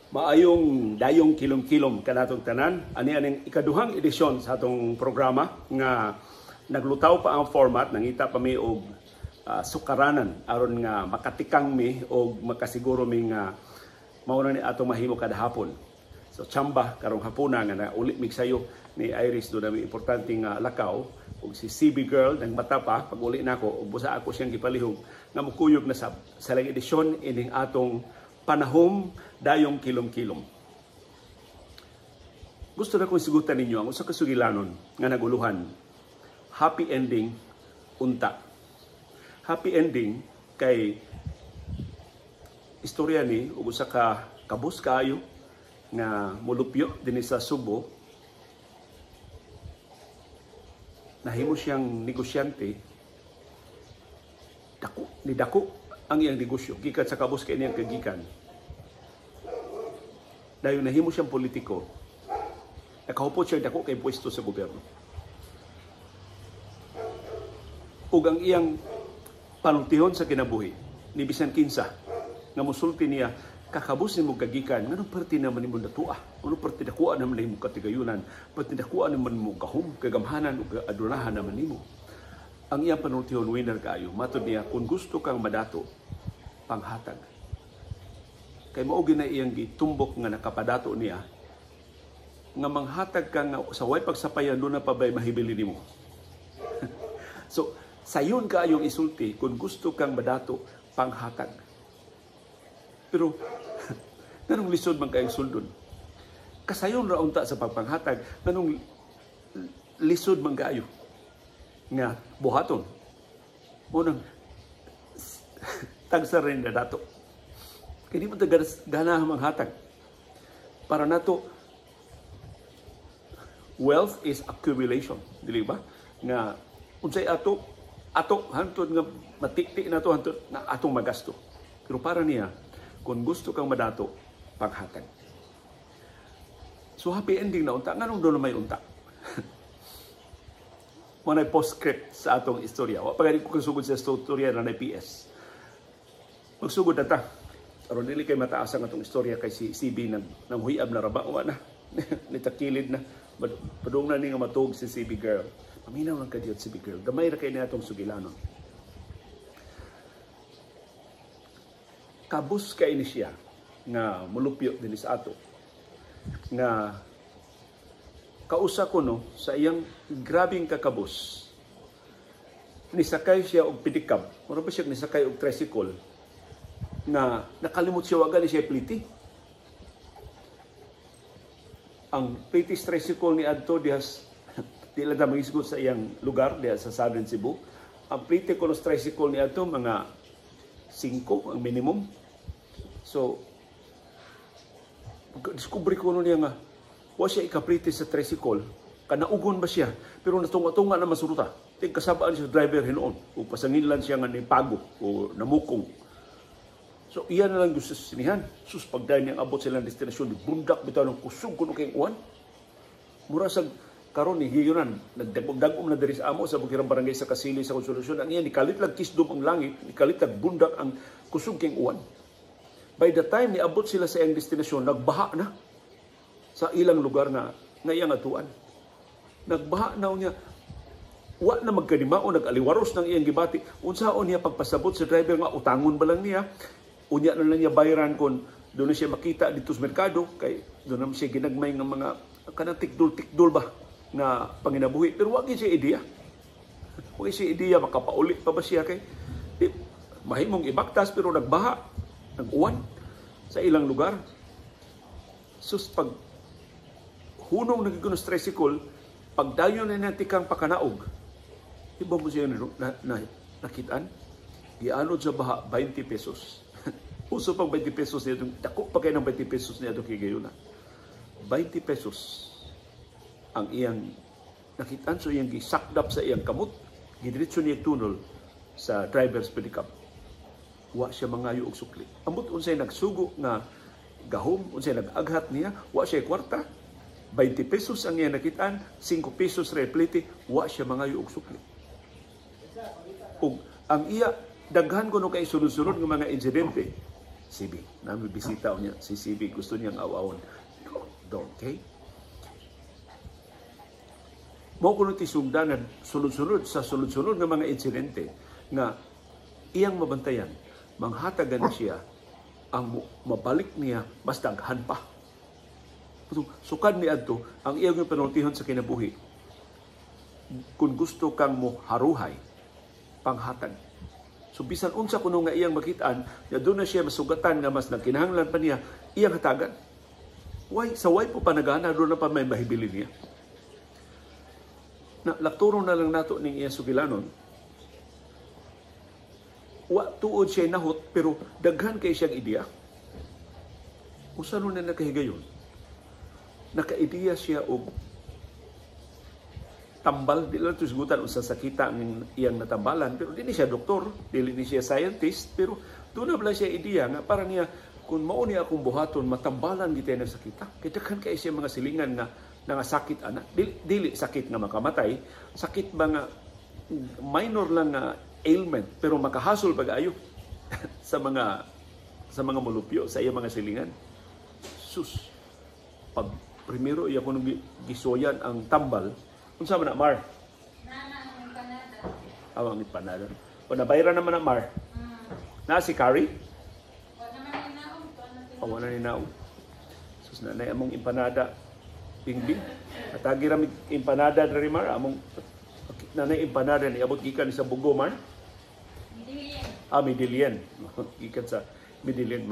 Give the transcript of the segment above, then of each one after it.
Maayong dayong kilom-kilom kanatong tanan. Aning ikaduhang edisyon sa atong programa nga naglutaw pa ang format, nangita pa mi og sukaranan aron nga makatikang mi og makasiguro mi nga mauna ni atong mahimo kada hapon. So tsamba karong hapuna nga na uli mig sayo ni Iris do na mi importante nga lakaw ug si CB girl nang mata pa pag uli nako ug busa ako siyang gipalihog nga mukuyog na sa lang edisyon ining atong panahom dayong kilom-kilom. Gusto na kong sigutan ninyo ang usa ka sugilanon nga naguluhan. Happy ending, unta. Happy ending kay istorya ni ug usa ka kabus kaayo nga mulupyo dinhi sa Subo. Nahimo siyang negosyante. Dako ang iyang negosyo gikan sa kabus kay niyang kagikan. Dayon nahimo siyang politiko. Nakahupot siya dako kay pwesto sa gobyerno. Ug ang iyang panultihon sa kinabuhi ni bisan kinsa nga mosulti niya kakabus nimo kagikan ngano parte naman nimo datua uno parte dakuan naman nimo katigayunan parte dakuan naman nimo gahom kagamhanan ug adunahan naman nimo. Ang iyang panultihon winner kaayo matud niya kung gusto kang madato panghatag kay mao gina iyang gitumbok nga nakapadato niya nga manghatag ka nga sa way pagsapayan do na pabay mahibili nimo. So sayon kaayong isulti kung gusto kang madato panghatag. Pero nanong lisod man kayong suldon. Kasayon ra unta sa pagpanghatag, nanong lisod man kaayo nga buhaton. Unang tagsa rin na dato. Kaya di mo gana manghatag. Para nato, wealth is accumulation. Dili ba? Nga, unsay ato hantod nga matikti na to hantod na atong magasto. Pero para niya, kung gusto kang madato, panghatag. So happy ending na unta. Nganong doon na may unta? Manay postscript sa atong istorya. Wa pagani ko kasugod sa istorya na PS. Magsugod na ta. Aron dili kay mataas ang atong istorya kay si CB nang huyab na raba wa na. Nitakilid na. Padung na ni nga matug si CB girl. Paminaw lang kadiyot CB girl. Gamay ra kay na atong sugilanon. Kabus kay ni siya nga mulupyo din sa ato. Nga kausa ko no sa iyang grabing kakabus. Nisakay siya og pedicab. Mura pa siya nisakay og tricycle na nakalimot siya wagan siya pliti. Ang plitis tricycle ni adto dihas dila ta magisgot sa iyang lugar diha sa Southern Cebu. Ang pliti ko ng tricycle ni adto mga 5 ang minimum. So discover ko niya nga wa siya ikapriti sa tricycle kanaugon ba siya pero natunga-tunga na masuruta ting kasabaan siya driver hinuon o pasanginlan siya nga ni pago o namukong. So iyan na lang gusto sinihan sus pagdayon niyang abot silang destinasyon bundak bitaw ng kusog kuno kay uwan mura sa karon ni hiyunan nagdagom na diri sa amo sa bukirang barangay sa Kasili sa Konsolasyon ang iyan nikalit lang kisdom ang langit nikalit lang bundak ang kusog kay uwan. By the time niabot sila sa iyang destinasyon nagbaha na sa ilang lugar na iyang atuan. Nagbaha na niya. Wa na magkanimao, nag-aliwaros ng iyang gibati. Unsaon niya pagpasabot sa driver nga utangon ba lang niya. Unya na lang niya bayaran kung doon na siya makita dito sa merkado. Kay doon na siya ginagmay ng mga kanang tikdul-tikdul ba na panginabuhi. Pero wag siya ideya. Wag siya ideya, makapauli pa ba siya kay mahimong ibaktas pero nagbaha, nag-uwan sa ilang lugar. Sus pag hunong nagigunos tricycle, pagdayon na natikang pakanaog, iba mo siya nakitaan, ianod sa baha, 20 pesos. Uso pang 20 pesos niya, dako pa kayo ng 20 pesos niya itong kigayuna. 20 pesos ang iyang nakitaan, so iyang gisakdap sa iyang kamot, gidiretso niya tunol sa driver's pedicab. Wa siya mangayo og sukli. Ambot unsay nagsugo nga gahom, unsay nag-aghat niya, wa siya kwarta, 20 pesos ang iya nakitaan, 5 pesos replete, wa siya mangayo og sukli. Ug ang iya daghan kuno kay sunod-sunod nga mga insidente CB. Nami bisita niya si CB, gusto niyang awawon. Don't, okay? Mao kuno ti sugdanan sunod-sunod sa sunod-sunod nga mga insidente nga iyang mabantayan, manghatagan siya ang mabalik niya mas daghan pa. Sukad ni adto ang iyang panultihon sa kinabuhi. Kung gusto kang mo haruhay, panghatag. So bisan unsa kuno nga iyang makitaan, na doon na siya masugatan nga mas nagkinahanglan pa niya, iyang hatagan. Way po panagana, doon na pa may mahibilin niya. Lakturo na lang nato ning iyang sugilanon. Tuod siya nahot, pero daghan kay siyang ideya. Kung saan na nakahigayon, naka-ideya siya og tambal, di lang ito sigutan sa sakita ang iyang natambalan, pero di siya doktor, di siya scientist, pero doon na pala siya ideya nga para niya, kung mauni akong buhaton, matambalan di tayo ng sakita. Kaya daghan kay siya mga silingan nga sakit ana. Dili sakit nga makamatay, sakit ba nga minor lang nga ailment, pero makahasol pag-ayo sa mga mulupyo, sa iyang mga silingan. Sus, pag primero iya ko nung gisoyan ang tambal, unsa man na Mar? Ang empanada. Ang empanada. O nabayran naman na Mar. Na si Carrie? Wala ni naong. Sus na among empanada bingbing. At agi ramig empanada diri Mar, among nanay empanada ni abot gikan sa Bugo Mar. Midillion. Midillion. Gikan sa Midillion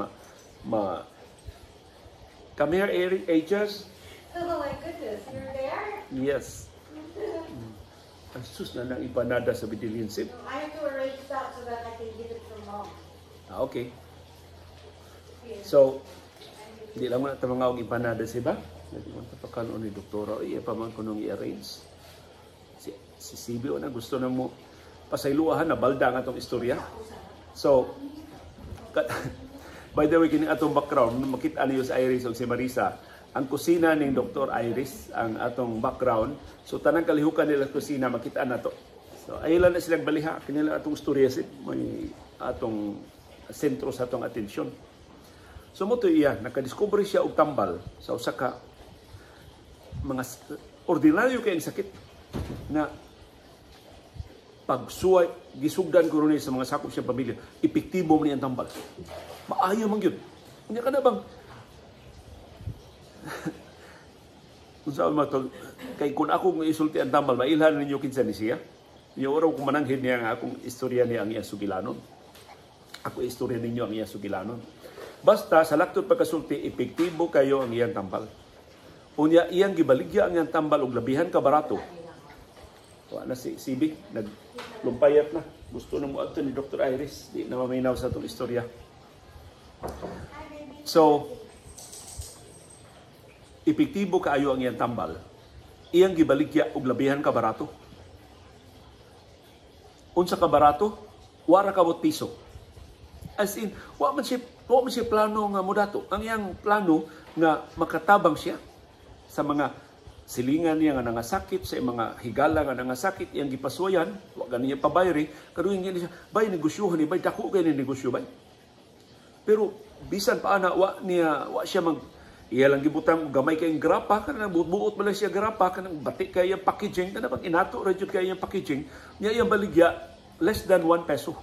Come here, Eric, Ages. Oh my goodness, you're there? Yes. Ang sus na ng empanada sa Midillion Sip. I have to arrange that so that I can give it from mom. Okay. So, hindi lang mo na tamang ang empanada siya ba? Hindi mo tapakanon ni Doktora. Iya pa man ko nung i-arrange. Si CBO na gusto na mo pasayluahan na balda nga itong istorya. So, by the way, kini atong background, makita niyo sa Iris o si Marisa, ang kusina ning Dr. Iris, ang atong background. So, tanang kalihukan nila kusina, makita na to. So, ayun na silang baliha. Kanila atong istorya, may atong sentro sa atong atensyon. So mo to iya, nakadiscover siya og tambal sa usa ka mga ordinaryo kay sakit na pagsuway gisugdan ko ron sa mga sakop siyang pamilya, epektibo man ang tambal. Maayo man gyud. Unya ka na bang unsa man to kay kun ako isulti ang tambal, mailhan ninyo kinsa ni siya. Yo oro ko mananghid niya nga akong istorya niya ang iya sugilanon. Ako istorya ninyo ang iya sugilanon. Basta sa laktod pagkasulti, epektibo kayo ang iyang tambal. Unya iyang gibaligya ang iyang tambal og labihan ka barato. Wala na si Sibik, naglumpayat na. Gusto na mo adto ni Dr. Iris. Di na maminaw sa itong istorya. So, epektibo kaayo ang iyang tambal. Iyang gibaligya og labihan ka barato. Unsa ka barato? Wara ka bot piso. As in, wa man siya plano nga modato. Ang iyang plano nga makatabang siya sa mga silingan niya nga nangasakit, sa mga higala nga nangasakit, iyang gipasuyan, wa gani niya pabayri, kaduhin niya siya, bay, negosyohan ni bay, dako kayo ni negosyo bay. Pero, bisan pa ana, wa siya iya lang gibutang gamay kayong grapa, kanang buot man lang siya grapa, kanang batik kayong packaging, kanang pag inato, radyo kayong packaging, niya iyang baligya, less than 1 peso.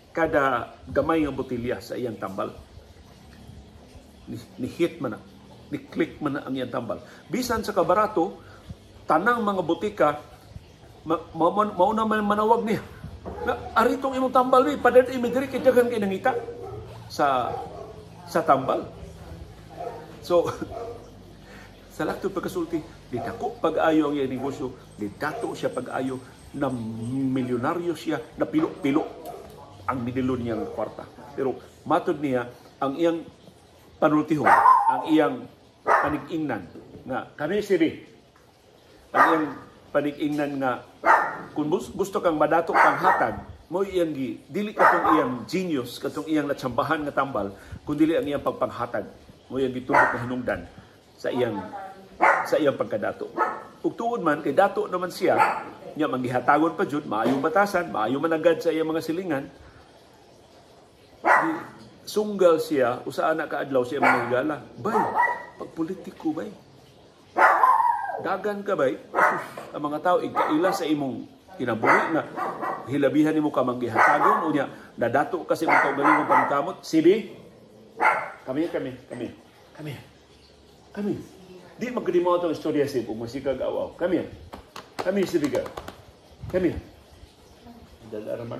Kada gamay nga botilya sa iyang tambal. Ni-hit man na. Ni-click man na ang iyang tambal. Bisan sa kabarato, tanang mga butika, mauna man manawag niya. Aritong imong tambal, padad imigri, kitagan kayo nangita sa tambal. So, sa laktod pagkasulti, di dako pag-ayo ang iyang negosyo, di dato siya pag-ayo, na milyonaryo siya, na pilo-pilo ang midilon niyang kwarta. Pero matod niya, ang iyang panultihon, ang iyang panig-ingnan, nga kami siri, ang iyang panig-ingnan nga, kung gusto kang madatok kang hatag, mo iyang dili katong iyang genius, katong iyang natsambahan nga tambal, kundi ang iyang pagpanghatag, mo iyang gitubok na hinungdan sa iyang pagkadato. Ug tuod man, kay dato naman siya, niya manggihatagon pa jud, maayong batasan, maayong managad sa iyang mga silingan, sunggal siya, usaan na kaadlaw siya manghigala. Bay, pag politiko bay. Dagan ka bay. Ang mga tao igkaila sa imong kinabuhi na hilabihan nimo ka manggihatagon unya nadato kasi mo kaugalingon paningkamot. Sibi. Kami. Di magkadimo itong istorya si kung masikag awaw. Kami sibiga. Kami. Dalaraman.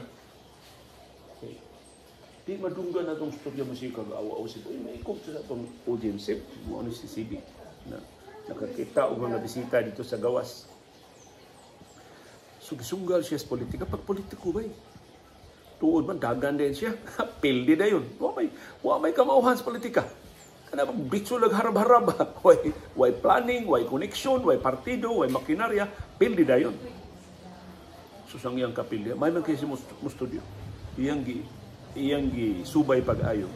Okay. Di madunggan na itong istorya masikag awaw si Uy, maikot sa itong audience. Mo ano si Sibi na nakakita o mga bisita dito sa gawas. Sugisunggal siya sa politika. Pag politiko ba tuod man, dagan din siya. Pildi na yun. Wa may kamauhan sa politika. Kana bang bitso lang harab-harab. Way planning, way connection, way partido, way makinarya. Pildi na yun. Susang iyang kapildi. May man kasi mo studio. Iyang gi subay pag-ayo.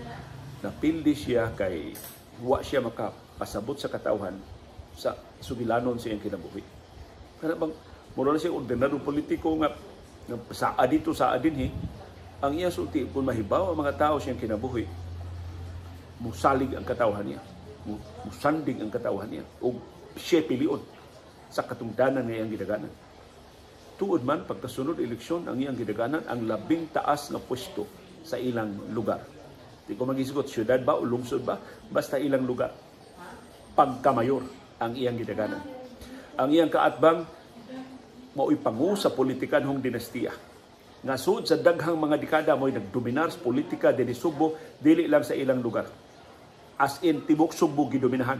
Napildi siya kay wa siya makapasabot sa katauhan sa sugilanon sa iyang kinabuhi. Kana bang mura na siya ordinaryo politiko nga saa dito sa adinhi. Ang iya sulti kung mahibaw ang mga tao siyang kinabuhi, musalig ang katawhan niya, musandig ang katawhan niya, o siya pilion sa katungdanan ng iyang gidaganan. Tuod man, pagkasunod eleksyon, ang iyang gidaganan, ang labing taas na pwesto sa ilang lugar. Di ko mag-isgot, syudad ba o lungsod ba? Basta ilang lugar. Pagkamayor ang iyang gidaganan. Ang iyang kaatbang, mao'y pangu sa politikanhong dinastiya. Nga sud sa daghang mga dekada mo'y nagdominar sa politika dinhi Subo, dili lang sa ilang lugar. As in, tibok Subo gidominahan.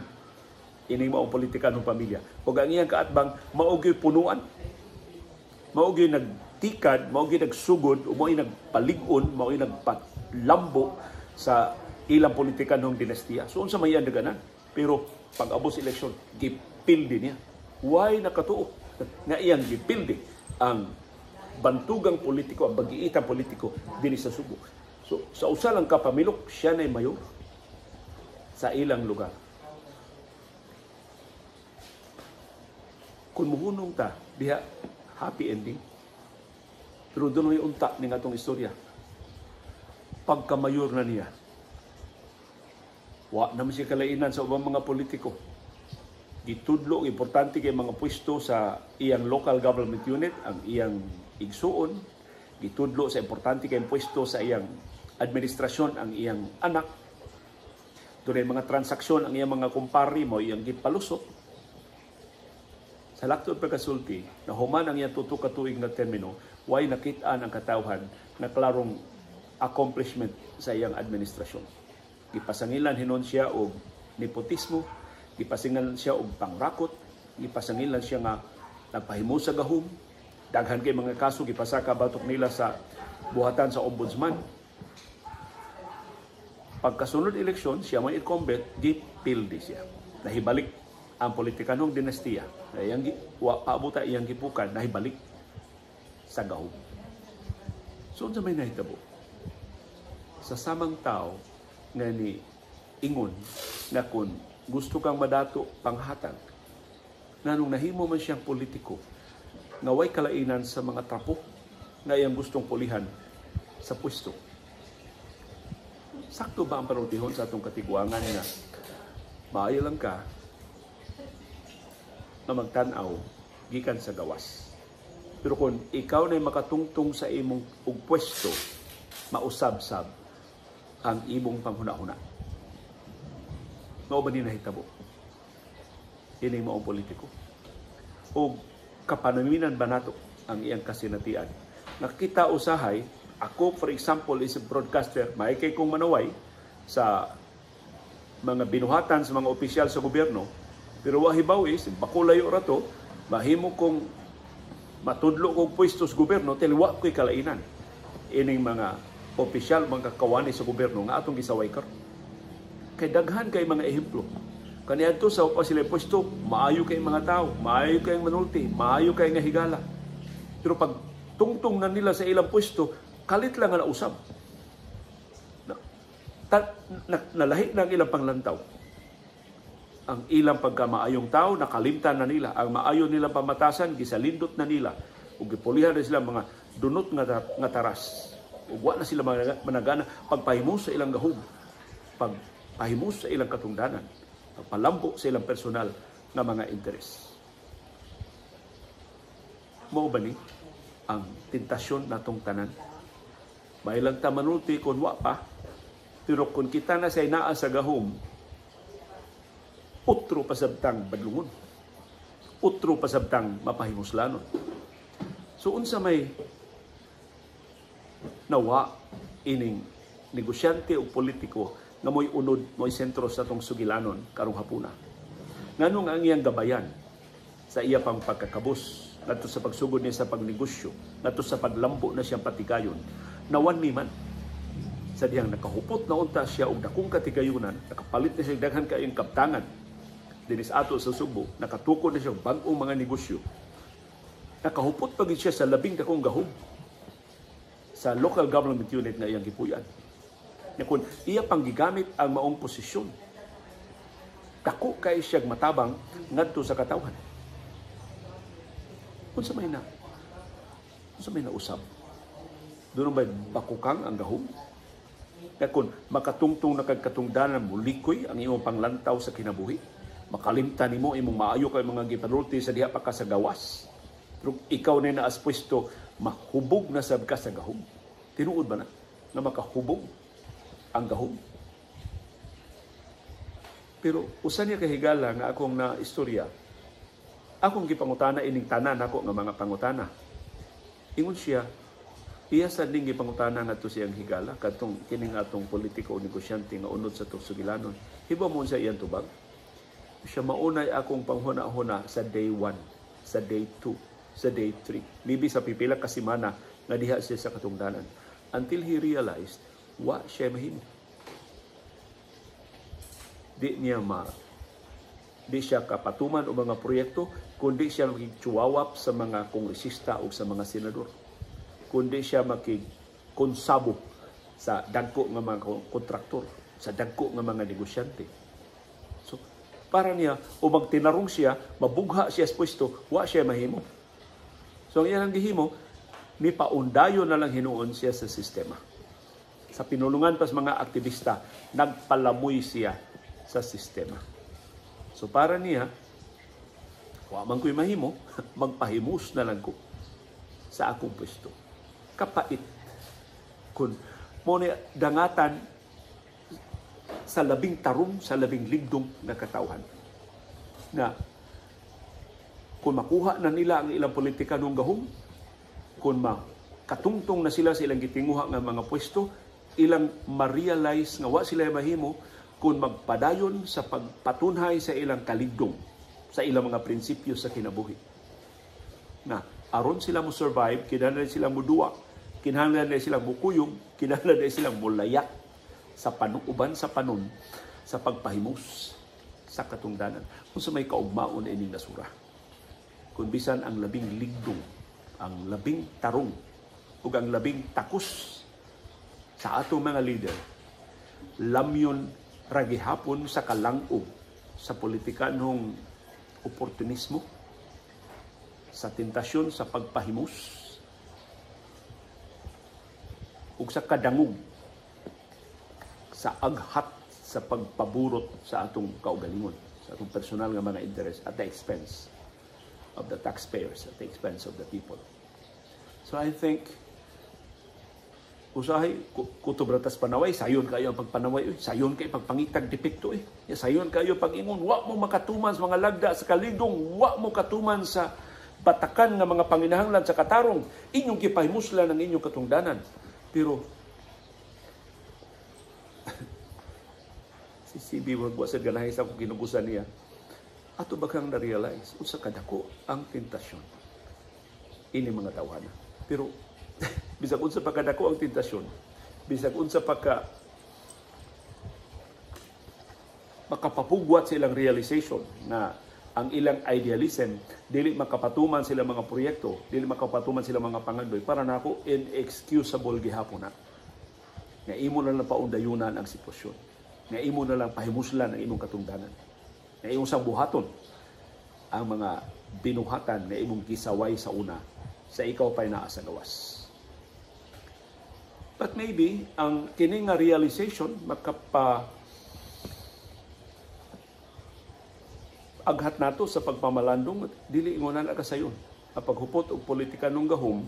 Ining maong politika ng pamilya. Ug ang iyang kaatbang, mao'y punuan. Mao'y nagtikad, mao'y nagsugod, o mao'y nagpalig-on, mao'y nagpalambo sa ilang politika ng dinastiya. So, unsa may daganan. Pero, pag-abos eleksyon, gipildi niya. Why nakatuo? Nga iyang gipildi ang bantugang politiko, ang bagiitang politiko din sa Subo. So, sa usa lang kapamilok, siya na'y mayor sa ilang lugar. Kung muhunong ta, diha, happy ending. Pero doon may unta ng atong istorya. Pagka-mayor na niya, wa naman siya kalainan sa ubang mga politiko. Gitudlo, importante kay mga pwesto sa iyang local government unit, ang iyang igsuon, gitudlo sa importante kay pwesto sa iyang administrasyon ang iyang anak. Doon mga transaksyon ang iyang mga kumpari mo, iyang gipalusot. Sa laktod pagkasulti, na human ang iyang tuto katuig na termino, way nakitaan ang katawhan na klarong accomplishment sa iyang administrasyon. Gipasangilan hinon siya og nepotismo, gipasangilan siya og pangrakot, gipasangilan siya nga nagpahimo sa gahom. Daghan kay mga kaso gipasaka batok nila sa buhatan sa ombudsman. Pagkasunod eleksyon, siya may incumbent, gipildi siya. Nahibalik ang politikanong dinastiya. Paabuta iyang gipukan, nahibalik sa gahom. So, sa may nahitabo, sa samang tao nga ni ingon na kung gusto kang madato panghatag, na nung nahimo man siyang politiko, nga way kalainan sa mga trapo na iyang gustong pulihan sa pwesto. Sakto ba ang panutihon sa atong katiguangan na maayo lang ka na magtanaw gikan sa gawas. Pero kung ikaw na makatungtong sa imong og pwesto, mausab-sab ang imong panghuna-huna. Mao ba ni nahitabo? Ini maong politiko. O kapanaminan ba nato ang iyang kasinatian? Nakita usahay, ako for example is a broadcaster, may kay kong manaway sa mga binuhatan sa mga opisyal sa gobyerno, pero wahibaw is, bakulayo rato, mahimo kong matudlo kong pwesto sa gobyerno, tiliwa ko'y kalainan. Ining mga opisyal, mga kawani sa gobyerno, nga atong gisaway karon. Kay daghan kay mga ehemplo. Kaniadto sa upa sila pwesto, maayo kay mga tao, maayo kay manulti, maayo kay nga higala. Pero pag tungtong na nila sa ilang pwesto, kalit lang nga nausab. Nalahi na ang ilang panglantaw. Ang ilang pagkamaayong tao, nakalimtan na nila. Ang maayo nilang pamatasan, gisalindot na nila. O gipulihan na sila mga dunot nga taras. ug wa na sila managana pagpahimos sa ilang gahom, pagpahimos sa ilang katungdanan, pagpalambo sa ilang personal nga mga interes. Mao ba ni ang tentasyon natong tanan? May lang ta manulti kung wa pa, pero kung kita na say naa sa gahom, utro pasabtang badlungon, utro pasabtang mapahimuslanon. So unsa may nawa ining negosyante o politiko nga mo'y unod, mo'y sentro sa tong sugilanon karong hapuna. Nganong ang iyang gabayan sa iya pang pagkakabus, ngadto sa pagsugod niya sa pagnegosyo, ngadto sa paglambo na siyang patikayon, nawan ni man sa diyang nakahupot na unta siya og dakong katigayunan, nakapalit na siya daghan kayong kaptangan dinis ato sa Subo, nakatukod na siya bag-ong mga negosyo, nakahupot pa gid siya sa labing dakong gahom sa local government unit nga iyang gipuy-an. Na kung iya pang gigamit ang maong posisyon, dako kay siya matabang ngadto sa katawhan. Unsa may usab? Doon ba bakukang ang gahom? Kaya kung makatungtong na kagkatungdanan mo, likoy ang imong panglantaw sa kinabuhi, makalimtan nimo imong maayo kay mga gipanulti sa diha pa ka sa gawas. Pero ikaw na naas pwesto, mahubog na sab ka sa gahom. Tinuod ba na makahubog ang gahom? Pero usan niya kahigala nga akong na istorya, akong gipangutana ining tanan ako nga mga pangutana. Ingon siya, iya sa ding gipangutana nga to siyang higala kadtong kining atong politiko o negosyante nga unod sa tusugilanon. Hibaw mo sa iyang tubag. Siya maunay akong panghuna-huna sa day 1, sa day 2, sa day 3. Maybe sa pipila ka semana nga diha siya sa katungdanan. Until he realized, wa siya mahimo. Di siya kapatuman o mga proyekto, kundi siya makikchuwawap sa mga kongresista o sa mga senador. Kundi siya makikonsabo sa dagko nga mga kontraktor, sa dagko nga mga negosyante. So, para niya, o magtinarong siya, mabugha siya sa pwesto, wa siya mahimo. So, ang iyan ang gihimo, ni paundayo na lang hinuon siya sa sistema. Sa pinulungan pa sa mga aktivista, nagpalamoy siya sa sistema. So para niya, wa man ko'y mahimo, magpahimus na lang ko sa akong pwesto. Kapait. Kung mo ni dangatan sa labing tarong, sa labing ligdong na katawhan. Na kung makuha na nila ang ilang politika nung gahom, kung makatungtong na sila sa ilang gitinguha ng mga pwesto, ilang ma-realize nga wa sila mahimo kung magpadayon sa pagpatunhay sa ilang kaligdong, sa ilang mga prinsipyo sa kinabuhi. Na aron sila mo survive, kinahanglan sila mo duwa, kinahanglan sila mo kuyog, kinahanglan sila mo layak sa panuuban sa panon, sa pagpahimus sa katungdanan. Kung sa may kaugmaon ining nasura. Kung bisan ang labing ligdong, ang labing tarong, ug ang labing takos sa atong mga leader, lamyon ragihapon sa kalangog sa politikanong oportunismo, sa tentasyon sa pagpahimus, ug sa kadangog sa aghat sa pagpaburot sa atong kaugalingon, sa atong personal nga mga interest at the expense of the taxpayers, at the expense of the people. So I think usahay kutobratas panaway, sayon kayo ang pagpanaway, sayon kayo pagpangitag depekto, sayon kayo pag-ingon, wa mo makatuman sa mga lagda sa kaligdong, wa mo katuman sa batakan nga mga panginahanglan sa katarong, inyong kipahimuslan ng inyong katungdanan. Pero si CB Wagwasad ganahay sa akong ginugusan niya, ato bagang na-realize, unsa kadako ang tentasyon ini mga tawhana. Pero bisag unsa pa kadako ang tentasyon, bisag unsa pa ka makapapugwat sa ilang realization na ang ilang idealism, dili makapatuman sila mga proyekto, dili makapatuman sila mga pangagdoy, para nako inexcusable gihapon na. Nga imo na lang paundayunan ang sitwasyon. Nga imo na lang pahimuslan ang imong katungdanan. Nga imong sambuhaton ang mga binuhatan nga imong gisaway sa una sa ikaw pa'y naa sa gawas. But maybe ang kini nga realization aghat nato sa pagpamalandong dili ingonan akasayon. Ang paghupot og politika ng gahom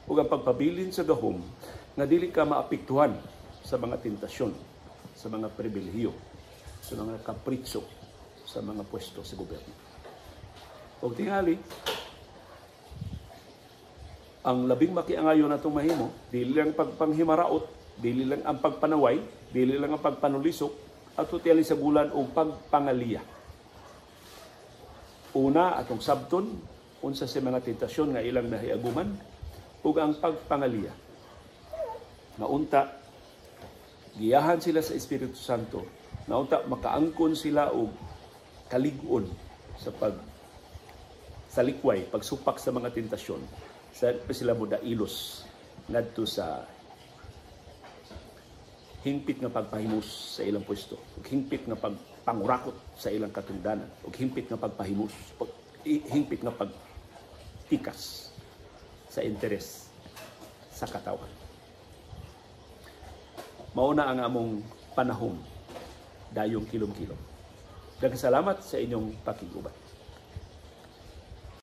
ug ang pagpabilin sa gahom nga dili ka maapektuhan sa mga tentasyon, sa mga pribilehiyo, sa mga kapritso, sa mga pwesto sa gobyerno. Og tingali, ang labing makiangayon natong mahimo, dili lang pagpanghimaraot, dili lang ang pagpanaway, dili lang ang pagpanulisok, at tutiyali sa bulan o pagpangaliya. Una, atong sabton, unsa sa mga tentasyon nga ilang nahiaguman, ug ang pagpangaliya. Naunta, giyahan sila sa Espiritu Santo. Naunta, makaangkon sila og kalig-on sa likway, pagsupak sa mga tentasyon. Sa sila mo dailos ngadto sa hingpit nga pagpahimus sa ilang pwesto, ug hingpit nga pagpangurakot sa ilang katungdanan, ug hingpit nga pagpahimus, hingpit nga pagtikas sa interes sa katawan. Mauna ang among panahon dayong kilom-kilom. Daghang salamat sa inyong pakiguban.